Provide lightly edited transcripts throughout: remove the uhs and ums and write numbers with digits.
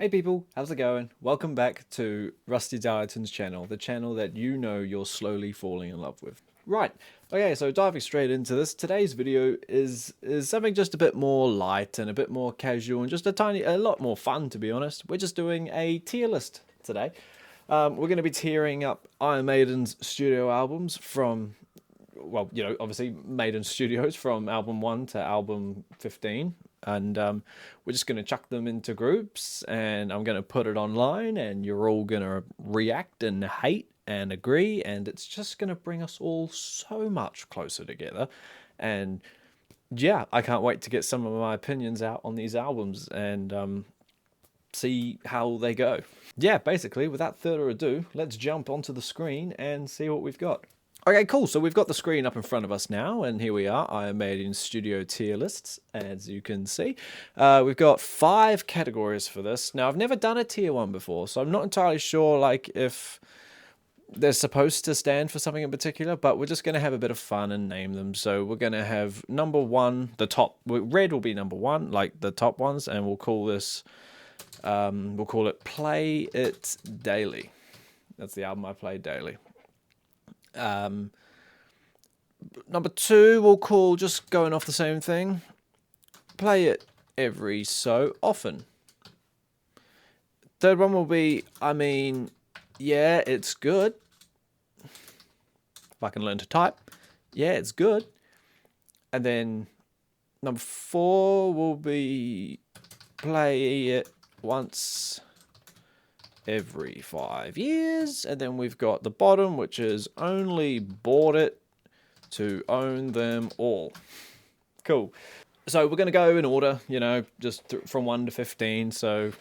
Hey people, how's it going? Welcome back to Rusty Darlington's channel, the channel that you know you're slowly falling in love with. Right, okay, so diving straight into this, today's video is something just a bit more light and a bit more casual and just a lot more fun, to be honest. We're just doing a tier list today. We're going to be tiering up Iron Maiden's studio albums from, well, obviously Maiden Studios from album 1 to album 15. And we're just going to chuck them into groups and I'm going to put it online and you're all going to react and hate and agree. And it's just going to bring us all so much closer together. And yeah, I can't wait to get some of my opinions out on these albums and see how they go. Yeah, basically, without further ado, let's jump onto the screen and see what we've got. Okay, cool. So we've got the screen up in front of us now, and here we are. Iron Maiden studio tier lists, as you can see. We've got 5 categories for this. Now, I've never done a tier 1 before, so I'm not entirely sure, like, if they're supposed to stand for something in particular, but we're just going to have a bit of fun and name them. So we're going to have number 1, the top, red will be number 1, like the top ones, and we'll call this, we'll call it Play It Daily. That's the album I play daily. Number 2 we'll call, just going off the same thing, Play It Every So Often. Third one will be, I mean, yeah, it's good. If I can learn to type, yeah, it's good. And then number 4 will be Play It Once Every 5 years. And then we've got the bottom, which is Only Bought It to Own Them All. Cool. So we're going to go in order, just from 1 to 15. So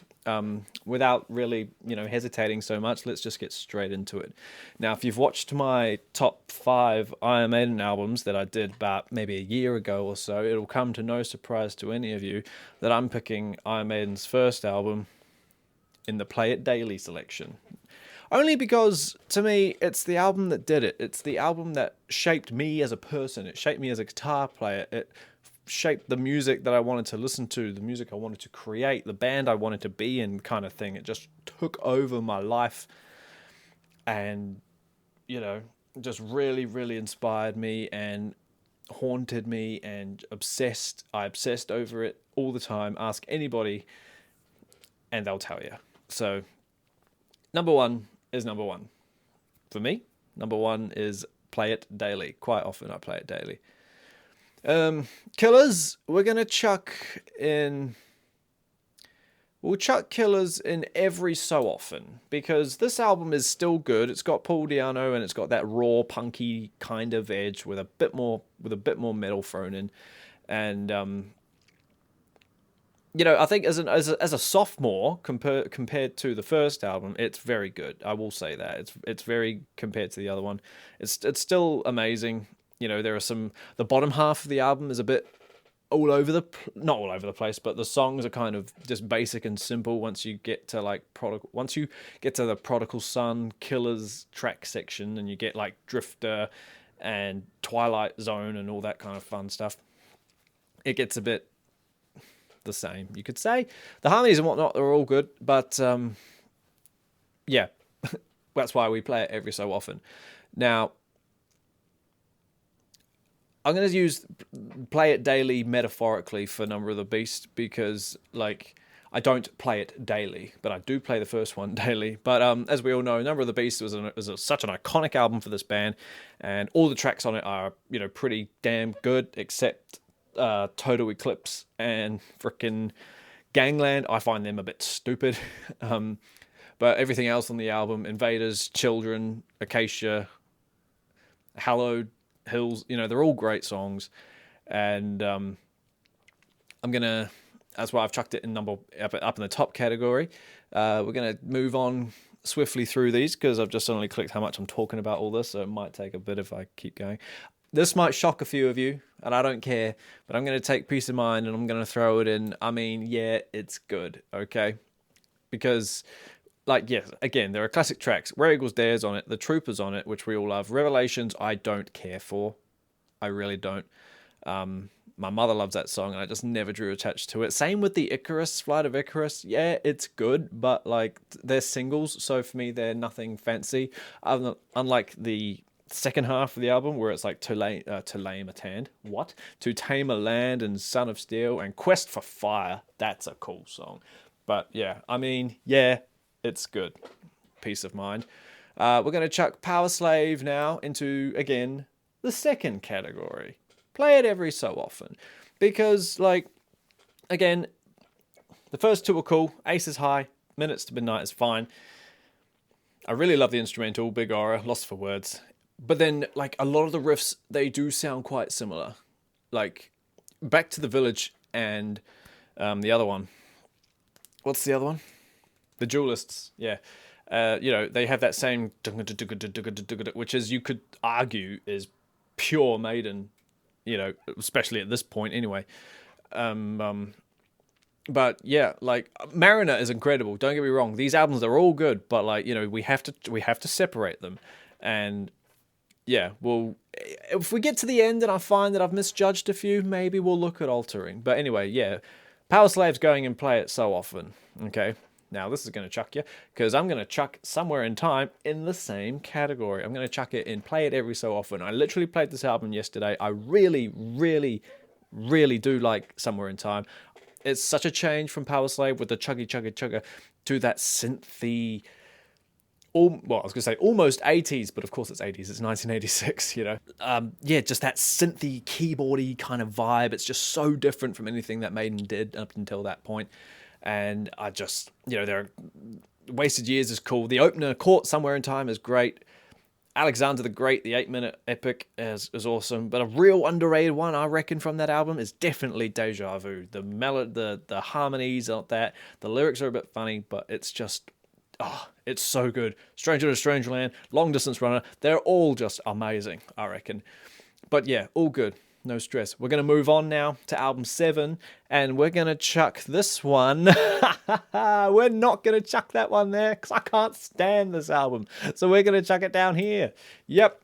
without really, hesitating so much, let's just get straight into it. Now, if you've watched my top 5 Iron Maiden albums that I did about maybe a year ago or so, it'll come to no surprise to any of you that I'm picking Iron Maiden's first album in the Play It Daily selection. Only because, to me, it's the album that did it. It's the album that shaped me as a person. It shaped me as a guitar player. It shaped the music that I wanted to listen to, the music I wanted to create, the band I wanted to be in, kind of thing. It just took over my life and, just really, really inspired me and haunted me and obsessed. I obsessed over it all the time. Ask anybody and they'll tell you. So, number 1 is number 1. For me, number 1 is Play It Daily. Quite often I play it daily. Killers, we're going to chuck in... We'll chuck Killers in every so often, because this album is still good. It's got Paul Di'Anno and it's got that raw, punky kind of edge with a bit more metal thrown in. And I think as a sophomore compared to the first album, it's very good. I will say that it's very, compared to the other one, it's still amazing. There are the bottom half of the album is a bit not all over the place, but the songs are kind of just basic and simple. Once you get to the Prodigal Son, Killers track section, and you get like Drifter and Twilight Zone and all that kind of fun stuff, it gets a bit the same, you could say. The harmonies and whatnot are all good, but yeah, that's why we play it every so often. Now, I'm going to use Play It Daily metaphorically for Number of the Beast, because I don't play it daily, but I do play the first one daily. But as we all know, Number of the Beast was such an iconic album for this band, and all the tracks on it are pretty damn good, except Total Eclipse and frickin' Gangland. I find them a bit stupid. But everything else on the album, Invaders, Children, Acacia, Hallowed Hills, they're all great songs. And that's why I've chucked it in up in the top category. We're going to move on swiftly through these, because I've just suddenly clicked how much I'm talking about all this, so it might take a bit if I keep going. This might shock a few of you, and I don't care, but I'm going to take Peace of Mind and I'm going to throw it in. I mean, yeah, it's good, okay? Because, yes, again, there are classic tracks. Where Eagles Dare's on it, The Troopers on it, which we all love. Revelations, I don't care for. I really don't. My mother loves that song, and I just never drew attached to it. Same with the Icarus, Flight of Icarus. Yeah, it's good, but like they're singles, so for me they're nothing fancy. Unlike the second half of the album, where it's like To Lame a Tand, what? To Tame a Land and Son of Steel and Quest for Fire. That's a cool song. But yeah, I mean, yeah, it's good. Peace of mind. We're going to chuck Power Slave now into, again, the second category. Play it every so often. Because, like, again, the first two are cool. Ace is high. Minutes to Midnight is fine. I really love the instrumental, Big Aura, Lost for Words. But then, like, a lot of the riffs, they do sound quite similar. Like, Back to the Village and the other one. What's the other one? The Duelists, yeah. They have that same, which is, you could argue, is pure Maiden, especially at this point anyway. But yeah, like Mariner is incredible. Don't get me wrong; these albums are all good, but like we have to separate them, and yeah, well, if we get to the end and I find that I've misjudged a few, maybe we'll look at altering. But anyway, yeah, Power Slave's going and play it so often. Okay. Now, this is going to chuck you, because I'm going to chuck Somewhere in Time in the same category. I'm going to chuck it in Play It Every So Often. I literally played this album yesterday. I really, really, really do like Somewhere in Time. It's such a change from Power Slave with the chuggy, chuggy, chugger to that synthy, I was going to say almost 80s, but of course it's 80s. It's 1986, just that synthy, keyboardy kind of vibe. It's just so different from anything that Maiden did up until that point. And I just, there Wasted Years is cool. The opener, Caught Somewhere in Time, is great. Alexander the Great, the 8-minute epic, is awesome. But a real underrated one, I reckon, from that album is definitely Deja Vu. The melody, the harmonies on that, the lyrics are a bit funny, but it's just, it's so good. Stranger to Strangerland, Long Distance Runner, they're all just amazing, I reckon. But yeah, all good. No stress. We're going to move on now to album 7, and we're going to chuck this one. We're not going to chuck that one there, because I can't stand this album. So we're going to chuck it down here. Yep.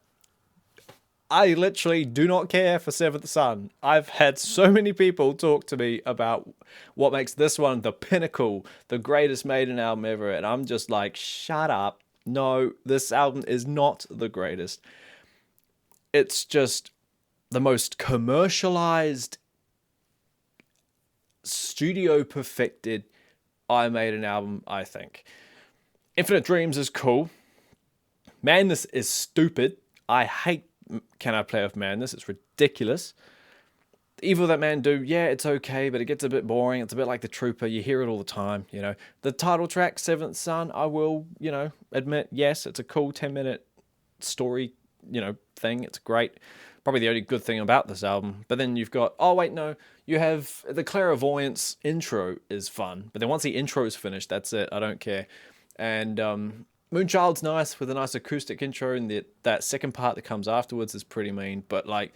I literally do not care for Seventh Son. I've had so many people talk to me about what makes this one the pinnacle, the greatest Maiden album ever, and I'm just like, shut up. No, this album is not the greatest. It's just the most commercialized, studio perfected I Made an album, I think. Infinite Dreams is cool. Madness is stupid. I hate Can I Play With Madness. It's ridiculous. The Evil That Man Do, yeah, it's okay, but it gets a bit boring. It's a bit like The Trooper. You hear it all the time, The title track, Seventh Son, I will, admit, yes, it's a cool 10-minute story, thing. It's great. Probably the only good thing about this album. But then you've got, you have the Clairvoyance intro is fun. But then once the intro is finished, that's it. I don't care. And Moonchild's nice with a nice acoustic intro, and that second part that comes afterwards is pretty mean. But like,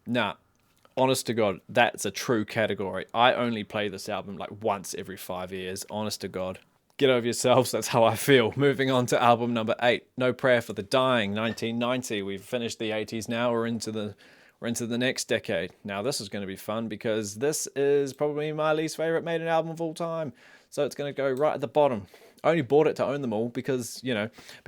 nah, honest to God, that's a true category. I only play this album like once every 5 years. Honest to God. Get over yourselves, that's how I feel. Moving on to album number 8, No Prayer for the Dying, 1990. We've finished the 80s now, we're into the next decade. Now this is going to be fun, because this is probably my least favourite Maiden album of all time. So it's going to go right at the bottom. I only bought it to own them all because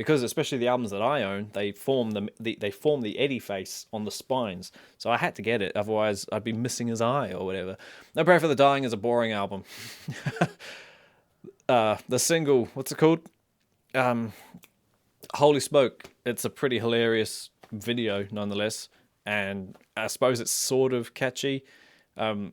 especially the albums that I own, they form the Eddie face on the spines. So I had to get it, otherwise I'd be missing his eye or whatever. No Prayer for the Dying is a boring album. The single, what's it called? Holy Smoke. It's a pretty hilarious video nonetheless, and I suppose it's sort of catchy. I'm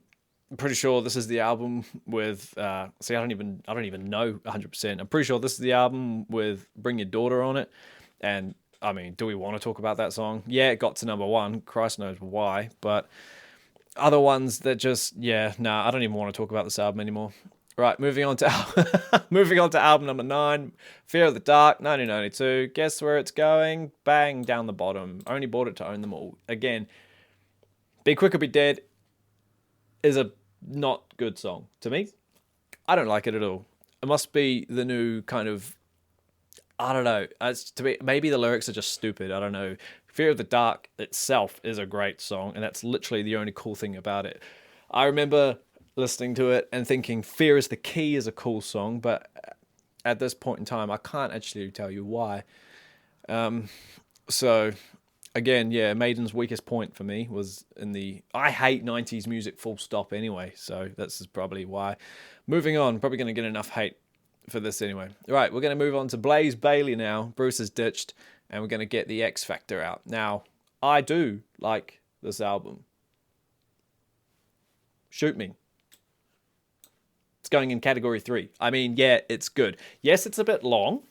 pretty sure this is the album with I don't even know 100%. I'm pretty sure this is the album with Bring Your Daughter on it. And I mean, do we want to talk about that song? Yeah, it got to number 1. Christ knows why, but other ones that just, I don't even want to talk about this album anymore. Right, moving on to album number 9, Fear of the Dark, 1992. Guess where it's going? Bang, down the bottom. Only bought it to own them all. Again, Be Quick or Be Dead is a not good song to me. I don't like it at all. It must be the new kind of, I don't know. To me, maybe the lyrics are just stupid. I don't know. Fear of the Dark itself is a great song, and that's literally the only cool thing about it. I remember listening to it and thinking Fear is the Key is a cool song, but at this point in time, I can't actually tell you why. So, again, yeah, Maiden's weakest point for me was in the... I hate 90s music full stop anyway, so that's probably why. Moving on, probably going to get enough hate for this anyway. Right, we're going to move on to Blaze Bayley now. Bruce is ditched, and we're going to get the X Factor out. Now, I do like this album. Shoot me. It's going in category 3. I mean, yeah, it's good. Yes, it's a bit long.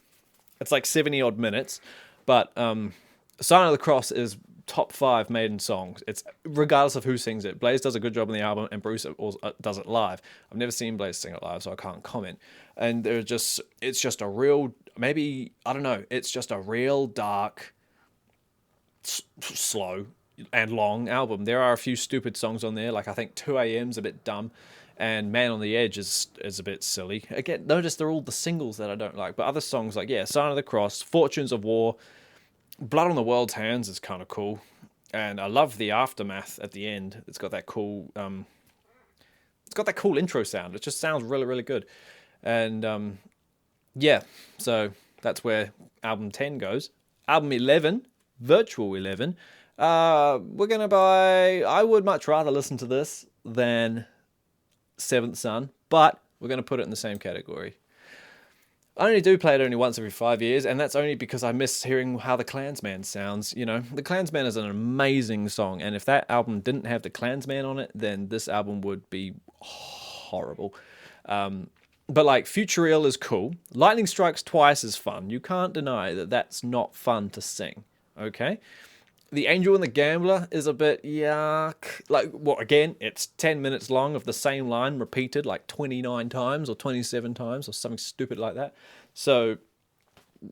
It's like 70 odd minutes, but Sign of the Cross is top 5 Maiden songs. It's regardless of who sings it. Blaze does a good job on the album, and Bruce also does it live. I've never seen Blaze sing it live, so I can't comment. And it's just a real, maybe, I don't know, it's just a real dark, slow and long album. There are a few stupid songs on there, like I think 2 AM's a bit dumb, and Man on the Edge is a bit silly. Again, notice they're all the singles that I don't like, but other songs like, yeah, Sign of the Cross, Fortunes of War, Blood on the World's Hands is kind of cool, and I love the Aftermath at the end. It's got that cool, intro sound. It just sounds really, really good, and yeah. So that's where album 10 goes. Album 11, Virtual 11. We're gonna buy. I would much rather listen to this than Seventh Son, but we're gonna put it in the same category. I only do play it only once every 5 years, and that's only because I miss hearing how the Klansman sounds. You know, the Klansman is an amazing song, and if that album didn't have the Klansman on it, then this album would be horrible. But like, Futureal is cool. Lightning Strikes Twice is fun. You can't deny that that's not fun to sing. Okay? The Angel and the Gambler is a bit yuck. Like, well, again, it's 10 minutes long of the same line repeated like 29 times or 27 times or something stupid like that. So,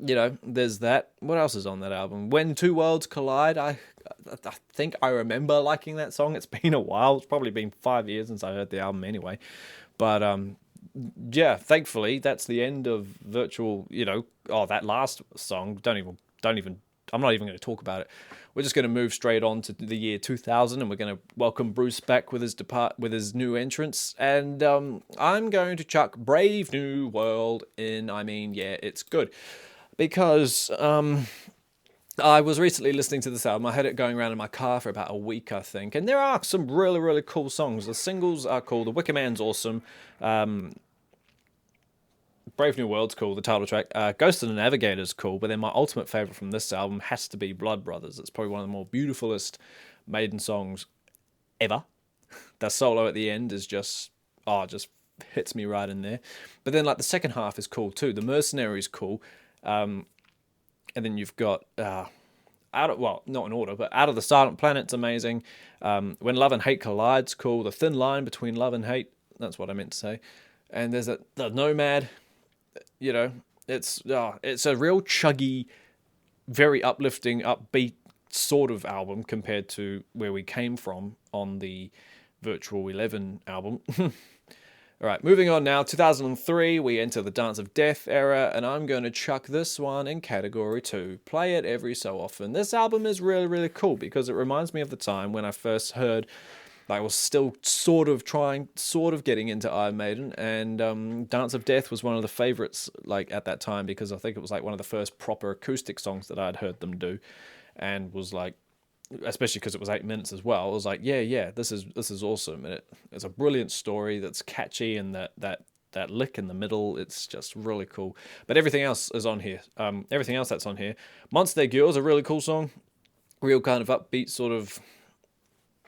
you know, there's that. What else is on that album? When Two Worlds Collide, I think I remember liking that song. It's been a while. It's probably been 5 years since I heard the album anyway. But, yeah, thankfully, that's the end of Virtual, you know. Oh, that last song, don't even, I'm not even going to talk about it. We're just going to move straight on to the year 2000, and we're going to welcome Bruce back with his new entrance. And I'm going to chuck Brave New World in. I mean, yeah, it's good. Because I was recently listening to this album. I had it going around in my car for about a week, I think. And there are some really, really cool songs. The singles are cool. The Wicker Man's awesome. Brave New World's cool, the title track. Ghost of the Navigator's cool, but then my ultimate favourite from this album has to be Blood Brothers. It's probably one of the more beautifulest Maiden songs ever. That solo at the end is just hits me right in there. But then, like, the second half is cool too. The Mercenary's cool. And then you've got, not in order, but Out of the Silent Planet's amazing. When Love and Hate Collide's cool. The Thin Line Between Love and Hate, that's what I meant to say. And there's the Nomad. You know, it's a real chuggy, very uplifting, upbeat sort of album compared to where we came from on the Virtual 11 album. All right, moving on now. 2003, we enter the Dance of Death era, and I'm going to chuck this one in category 2. Play it every so often. This album is really, really cool because it reminds me of the time when I first heard... I was still sort of getting into Iron Maiden, and Dance of Death was one of the favourites, like, at that time, because I think it was like one of the first proper acoustic songs that I'd heard them do, and was like, especially because it was 8 minutes as well. I was like, yeah, this is awesome, and it's a brilliant story that's catchy, and that lick in the middle, it's just really cool. But everything else is on here. Everything else that's on here. Monster Girl is a really cool song, real kind of upbeat sort of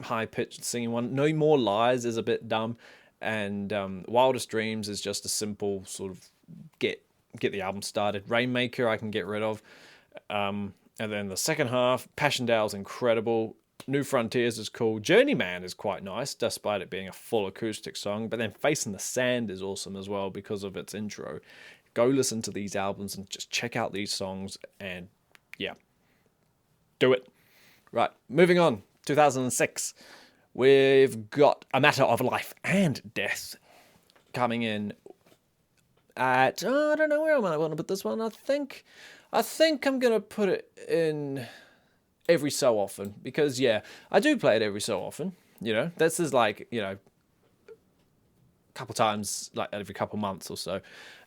high-pitched singing one. No More Lies is a bit dumb, and Wildest Dreams is just a simple sort of get the album started. Rainmaker I can get rid of, and then the second half, Passchendaele's incredible. New Frontiers is cool. Journeyman is quite nice, despite it being a full acoustic song. But then Face in the Sand is awesome as well because of its intro. Go listen to these albums and just check out these songs, and yeah, do it. Right, moving on. 2006, we've got A Matter of Life and Death coming in at, I don't know where I want to put this one. I think I'm going to put it in every so often, because yeah, I do play it every so often. This is like, a couple times, like every couple months or so.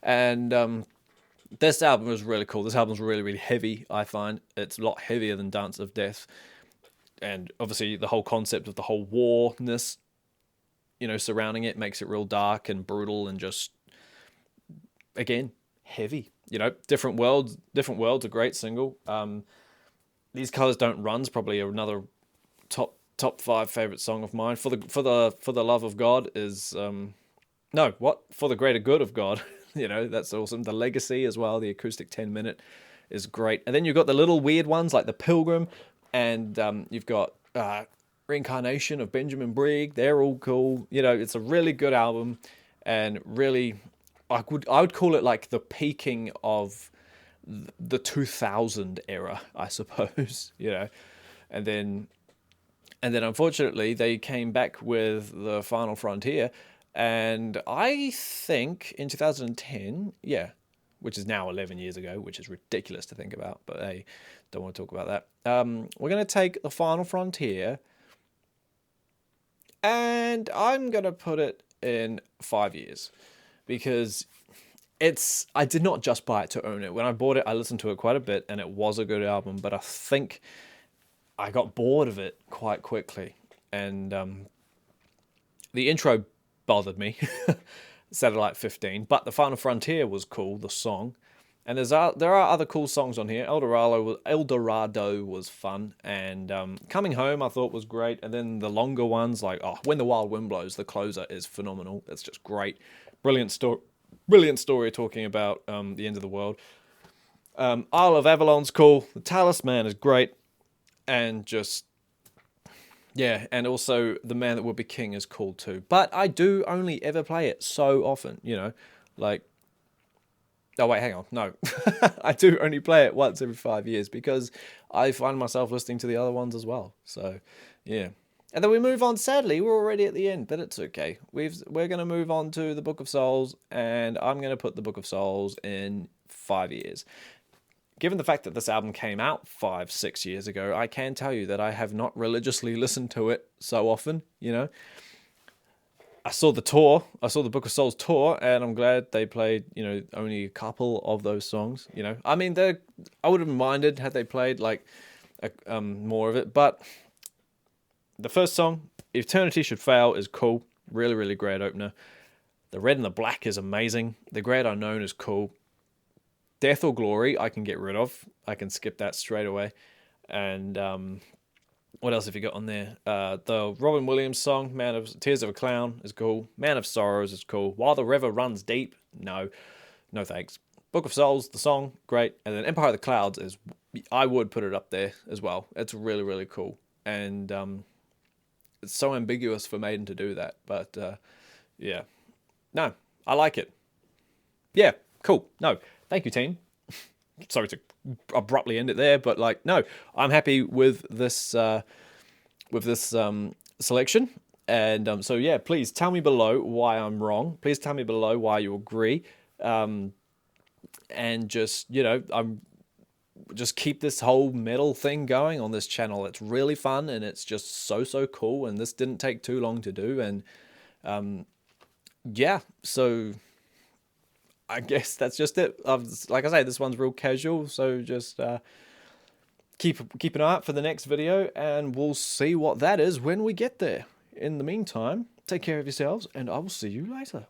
And this album is really cool. This album's really, really heavy, I find. It's a lot heavier than Dance of Death. And obviously the whole concept of the whole warness, surrounding it makes it real dark and brutal and just, again, heavy. Different Worlds, a great single. These Colors Don't Run's probably another top 5 favorite song of mine. For the Love of God is For the Greater Good of God. That's awesome. The Legacy as well, the acoustic 10-minute is great. And then you've got the little weird ones like The Pilgrim, and you've got Reincarnation of Benjamin Brigg. They're all cool. It's a really good album, and really, I would call it like the peaking of the 2000 era, I suppose. And then unfortunately they came back with The Final Frontier, and I think in 2010, which is now 11 years ago, which is ridiculous to think about, but hey, don't want to talk about that. We're going to take The Final Frontier, and I'm going to put it in 5 years, because I did not just buy it to own it. When I bought it, I listened to it quite a bit, and it was a good album, but I think I got bored of it quite quickly. And the intro bothered me, Satellite 15, but The Final Frontier was cool, the song. And there are other cool songs on here. Eldorado was fun, and Coming Home I thought was great. And then the longer ones, like When the Wild Wind Blows, the closer, is phenomenal. It's just great. Brilliant story talking about the end of the world. Isle of Avalon's cool. The Talisman is great. And just, and also The Man That Would Be King is cool too. But I do only ever play it so often, like, oh wait, hang on, no. I do only play it once every 5 years, because I find myself listening to the other ones as well. So, yeah. And then we move on. Sadly, we're already at the end, but it's okay. We're going to move on to the Book of Souls, and I'm going to put the Book of Souls in 5 years. Given the fact that this album came out 5-6 years ago, I can tell you that I have not religiously listened to it so often, I saw the Book of Souls tour, and I'm glad they played, only a couple of those songs, I mean, I wouldn't have minded had they played, like, more of it, but the first song, Eternity Should Fail, is cool. Really, really great opener. The Red and the Black is amazing. The Great Unknown is cool. Death or Glory, I can get rid of. I can skip that straight away. And what else have you got on there? The Robin Williams song, Tears of a Clown, is cool. Man of Sorrows is cool. While the River Runs Deep, no thanks. Book of Souls, the song, great. And then Empire of the Clouds I would put it up there as well. It's really, really cool. And it's so ambiguous for Maiden to do that. But yeah. No, I like it. Yeah, cool. No, thank you, team. Sorry to abruptly end it there, but like, no, I'm happy with this selection. And so yeah, please tell me below why I'm wrong. Please tell me below why you agree. And just, just keep this whole metal thing going on this channel. It's really fun, and it's just so cool. And this didn't take too long to do. And yeah, so I guess that's just it. Like I say, this one's real casual, so just keep an eye out for the next video, and we'll see what that is when we get there. In the meantime, take care of yourselves, and I will see you later.